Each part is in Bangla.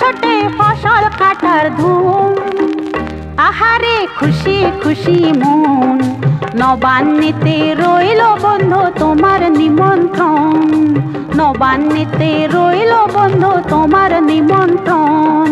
ছোটে ফসল কাটার ধুম, আহারে খুশি খুশি মন, নবান্নেতে রইল বন্ধু তোমার নিমন্ত্রণ, নবান্নেতে রইল বন্ধু তোমার নিমন্ত্রণ।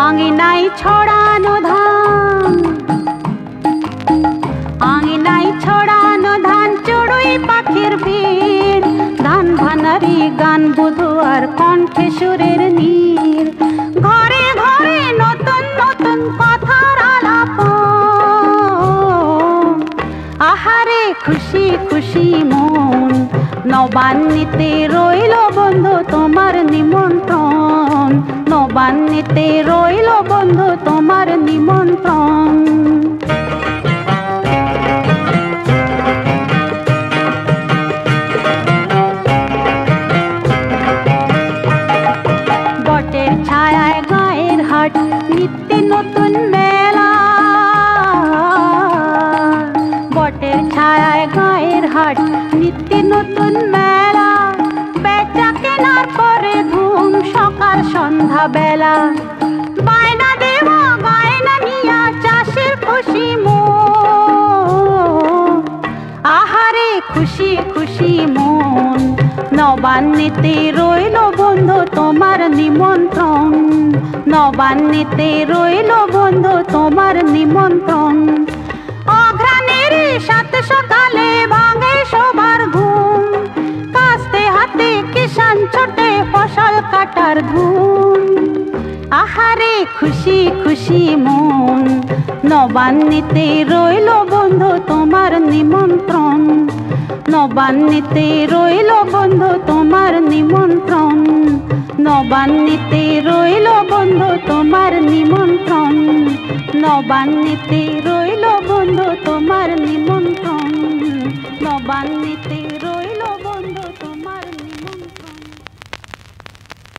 আঙিনায় ছড়ানো ধান, আঙিনায় ছড়ানো ধান, চড়ুই পাখির ভিড়, ধান ভানারি গান বুধুয়ার কণ্ঠে সুরের নীর, ঘরে ঘরে নতুন নতুন কথার আলাপ, আহারে খুশি খুশি মন, নবান্নেতে রইল বন্ধু তোমার নিমন্ত্রণ, নবান্নেতে রইল বন্ধু তোমার নিমন্ত্রণ। বটের ছায়ায় গায়ের হাট, নিত্য নতুন মেলা, বটের ছায়ায় গায়ের হাট, নিত্য নতুন মেলা, বেচা কেনার পরে ধুম সকাল সন্ধ্যা বেলা, বায়না দেওয়া গায়না নিয়া চাষের খুশি মন, আহারে খুশি খুশি মন, নবান্নেতে রইল বন্ধু তোমার নিমন্ত্রণ, নবান্নেতে রইল বন্ধু তোমার নিমন্ত্রণ। অঘ্রাণের সাত সকালে ভাঙে সবার ঘুম, কাস্তে হাতে কিষান ছোটে ফসল কাটার ধুম, আহারে খুশি খুশি মন, নবান্নেতে রইল বন্ধু তোমার নিমন্ত্রণ, নবান্নেতে রইল বন্ধু তোমার নিমন্ত্রণ, নবান্নেতে রইল বন্ধু তোমার নিমন্ত্রণ, নবান্নেতে রইল বন্ধু তোমার নিমন্ত্রণ, নবান্নেতে রইল